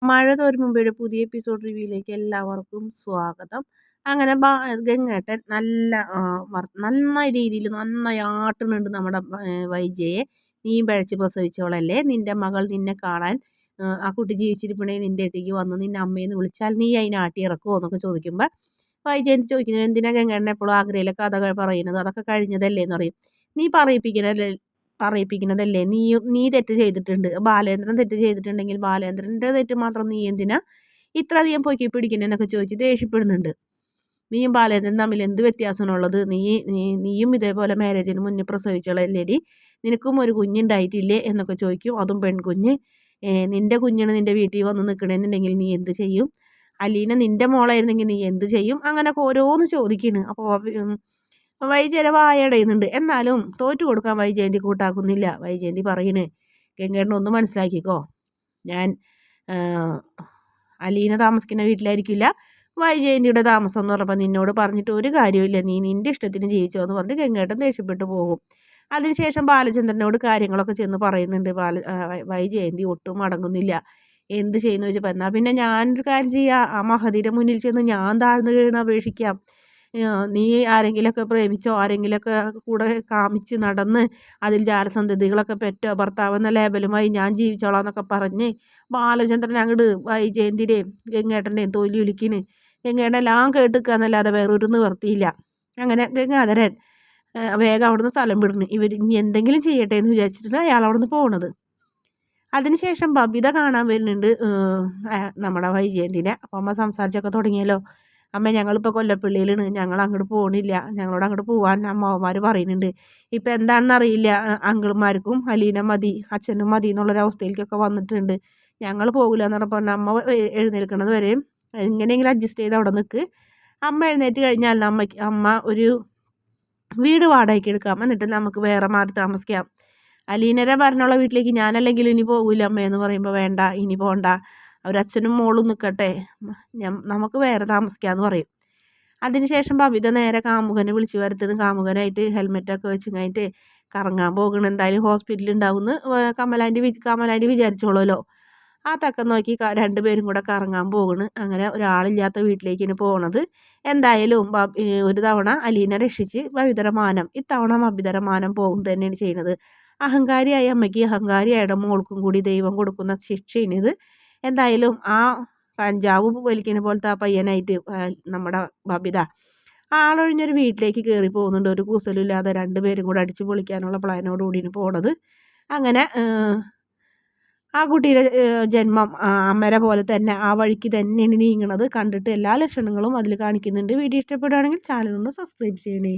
മഴ തോരുമുമ്പയുടെ പുതിയ എപ്പിസോഡ് റിവ്യൂയിലേക്ക് എല്ലാവർക്കും സ്വാഗതം. അങ്ങനെ ഗംഗേട്ടൻ നന്നായി രീതിയിൽ നന്നായി ആട്ടുന്നുണ്ട് നമ്മുടെ വൈജയെ. നീ പിഴച്ച് പ്രസവിച്ചോളല്ലേ, നിന്റെ മകൾ നിന്നെ കാണാൻ ആ കുട്ടി ജീവിച്ചിരിപ്പുണ്ടെങ്കിൽ നിന്റെ അടുത്തേക്ക് വന്ന് നിന്നെ അമ്മയെന്ന് വിളിച്ചാൽ നീ അതിനെ ആട്ടി ഇറക്കുമോ എന്നൊക്കെ ചോദിക്കുമ്പോൾ വൈജയന്തി ചോദിക്കുന്നത്, എന്തിനാ ഗംഗേട്ടൻ എപ്പോഴും ആഗ്രയിലെ കഥകൾ പറയുന്നത്, അതൊക്കെ കഴിഞ്ഞതല്ലേ എന്ന് പറയും. നീ പറയിപ്പിക്കുന്നതല്ലേ, നീ തെറ്റ് ചെയ്തിട്ടുണ്ട്, ബാലേന്ദ്രൻ തെറ്റ് ചെയ്തിട്ടുണ്ടെങ്കിൽ ബാലേന്ദ്രൻ്റെ തെറ്റ് മാത്രം നീ എന്തിനാ ഇത്രയധികം പൊക്കി പിടിക്കുന്നതെന്നൊക്കെ ചോദിച്ച് ദേഷ്യപ്പെടുന്നുണ്ട്. നീയും ബാലേന്ദ്രൻ തമ്മിൽ എന്ത് വ്യത്യാസമാണുള്ളത്, നീയും ഇതേപോലെ മാരേജിന് മുന്നേ പ്രസവിച്ചോളല്ലേടി, നിനക്കും ഒരു കുഞ്ഞുണ്ടായിട്ടില്ലേ എന്നൊക്കെ ചോദിക്കും. അതും പെൺകുഞ്ഞ്. നിൻ്റെ കുഞ്ഞിന് നിൻ്റെ വീട്ടിൽ വന്ന് നിൽക്കണമെന്നുണ്ടെങ്കിൽ നീ എന്ത് ചെയ്യും, അലീന നിൻ്റെ മോളായിരുന്നെങ്കിൽ നീ എന്ത് ചെയ്യും, അങ്ങനെയൊക്കെ ഓരോന്ന് ചോദിക്കുന്നു. അപ്പോൾ വൈജയന്തി വായടയുന്നുണ്ട്. എന്നാലും തോറ്റു കൊടുക്കാൻ വൈജയന്തി കൂട്ടാക്കുന്നില്ല. വൈജയന്തി പറയുന്നു, ഗംഗേട്ടൻ ഒന്ന് മനസ്സിലാക്കിക്കോ, ഞാൻ അലീന താമസിക്കുന്ന വീട്ടിലായിരിക്കില്ല വൈജയന്തിയുടെ താമസം എന്ന് പറഞ്ഞപ്പോൾ നിന്നോട് പറഞ്ഞിട്ട് ഒരു കാര്യമില്ല, നീ നിൻ്റെ ഇഷ്ടത്തിന് ജീവിച്ചോ എന്ന് പറഞ്ഞ് ഗംഗേട്ടൻ ദേഷ്യപ്പെട്ടു പോകും. അതിനുശേഷം ബാലചന്ദ്രനോട് കാര്യങ്ങളൊക്കെ ചെന്ന് പറയുന്നുണ്ട്. വൈജയന്തി ഒട്ടും അടങ്ങുന്നില്ല. എന്ത് ചെയ്യുന്നു ചോദിച്ചപ്പോൾ, എന്നാൽ പിന്നെ ഞാനൊരു കാര്യം ചെയ്യാം, ആ മഹതിയുടെ മുന്നിൽ ചെന്ന് ഞാൻ താഴ്ന്നു വീണ് അപേക്ഷിക്കാം, നീ ആരെങ്കിലുമൊക്കെ പ്രേമിച്ചോ, ആരെങ്കിലുമൊക്കെ കൂടെ കാമിച്ച് നടന്ന് അതിൽ ജാരസന്ധതികളൊക്കെ പെറ്റോ, ഭർത്താവെന്ന ലേബലുമായി ഞാൻ ജീവിച്ചോളാം എന്നൊക്കെ പറഞ്ഞ് ബാലചന്ദ്രൻ അങ്ങോട്ട് വൈജയന്തിയുടെയും ഗംഗേട്ടൻ്റെയും തൊലി ഒലിക്കിന്. ഗംഗേട്ടൻ എല്ലാം കേട്ടിക്കാന്നല്ലാതെ വേറൊരു നിവർത്തിയില്ല. അങ്ങനെ ഗംഗാധരൻ വേഗം അവിടുന്ന് സ്ഥലം വിടുന്നു. ഇവർ ഇനി എന്തെങ്കിലും ചെയ്യട്ടെ എന്ന് വിചാരിച്ചിട്ട് അയാൾ അവിടുന്ന് പോണത്. അതിനുശേഷം ബബിത കാണാൻ വരുന്നുണ്ട് നമ്മുടെ വൈജയന്തിനെ. അപ്പം അമ്മ സംസാരിച്ചൊക്കെ തുടങ്ങിയല്ലോ, അമ്മ ഞങ്ങളിപ്പോൾ കൊല്ലപ്പള്ളിയിലാണ്, ഞങ്ങൾ അങ്ങോട്ട് പോകണില്ല, ഞങ്ങളോട് അങ്ങോട്ട് പോകാൻ അമ്മമാർ പറയുന്നുണ്ട്. ഇപ്പം എന്താണെന്ന് അറിയില്ല, അങ്കിൾമാർക്കും അലീന മതി, അച്ഛനും മതി എന്നുള്ളൊരവസ്ഥയിലേക്കൊക്കെ വന്നിട്ടുണ്ട്, ഞങ്ങൾ പോകില്ല എന്ന് പറഞ്ഞപ്പോൾ അമ്മ എഴുന്നേൽക്കുന്നത് വരെയും എങ്ങനെയെങ്കിലും അഡ്ജസ്റ്റ് ചെയ്ത് അവിടെ നിൽക്ക്, അമ്മ എഴുന്നേറ്റ് കഴിഞ്ഞാൽ അമ്മ ഒരു വീട് വാടകയ്ക്ക് എടുക്കാം, എന്നിട്ട് നമുക്ക് വേറെ മാറി താമസിക്കാം, അലീനരെ പറഞ്ഞുള്ള വീട്ടിലേക്ക് ഞാനല്ലെങ്കിൽ ഇനി പോകില്ല അമ്മയെന്ന് പറയുമ്പോൾ വേണ്ട, ഇനി പോകണ്ട, അവരച്ഛനും മോളും നിൽക്കട്ടെ, നമുക്ക് വേറെ താമസിക്കാമെന്ന് പറയും. അതിനുശേഷം ബബിത നേരെ കാമുകനെ വിളിച്ചു വരുത്തുന്നു. കാമുകനായിട്ട് ഹെൽമെറ്റൊക്കെ വെച്ച് കഴിഞ്ഞിട്ട് കറങ്ങാൻ പോകണം, എന്തായാലും ഹോസ്പിറ്റലിൽ ഉണ്ടാവുമെന്ന് കമലാൻറ്റി വിചാരിച്ചോളൂല്ലോ. ആ തക്കം നോക്കി രണ്ടുപേരും കൂടെ കറങ്ങാൻ പോകണ്. അങ്ങനെ ഒരാളില്ലാത്ത വീട്ടിലേക്കാണ് പോകണത്. എന്തായാലും ഒരു തവണ അലീന രക്ഷിച്ച് ബബിതരമാനം, ഇത്തവണ ബബിതരമാനം പോകും തന്നെയാണ് ചെയ്യുന്നത്. അഹങ്കാരിയായ അമ്മയ്ക്ക് അഹങ്കാരിയായുടെ മോൾക്കും കൂടി ദൈവം കൊടുക്കുന്ന ശിക്ഷയാണിത്. എന്തായാലും ആ കഞ്ചാവ് വലിക്കുന്ന പോലത്തെ ആ പയ്യനായിട്ട് നമ്മുടെ ബബിത ആളൊഴിഞ്ഞൊരു വീട്ടിലേക്ക് കയറി പോകുന്നുണ്ട്. ഒരു കൂസലില്ലാതെ രണ്ടുപേരും കൂടെ അടിച്ചു പൊളിക്കാനുള്ള പ്ലാനോട് കൂടിയാണ് പോണത്. അങ്ങനെ ആ കുട്ടിയുടെ ജന്മം അമ്മരെ പോലെ തന്നെ ആ വഴിക്ക് തന്നെയാണ് നീങ്ങണത്. കണ്ടിട്ട് എല്ലാ ലക്ഷണങ്ങളും അതിൽ കാണിക്കുന്നുണ്ട്. വീഡിയോ ഇഷ്ടപ്പെടുകയാണെങ്കിൽ ചാനൽ ഒന്ന് സബ്സ്ക്രൈബ് ചെയ്യണേ.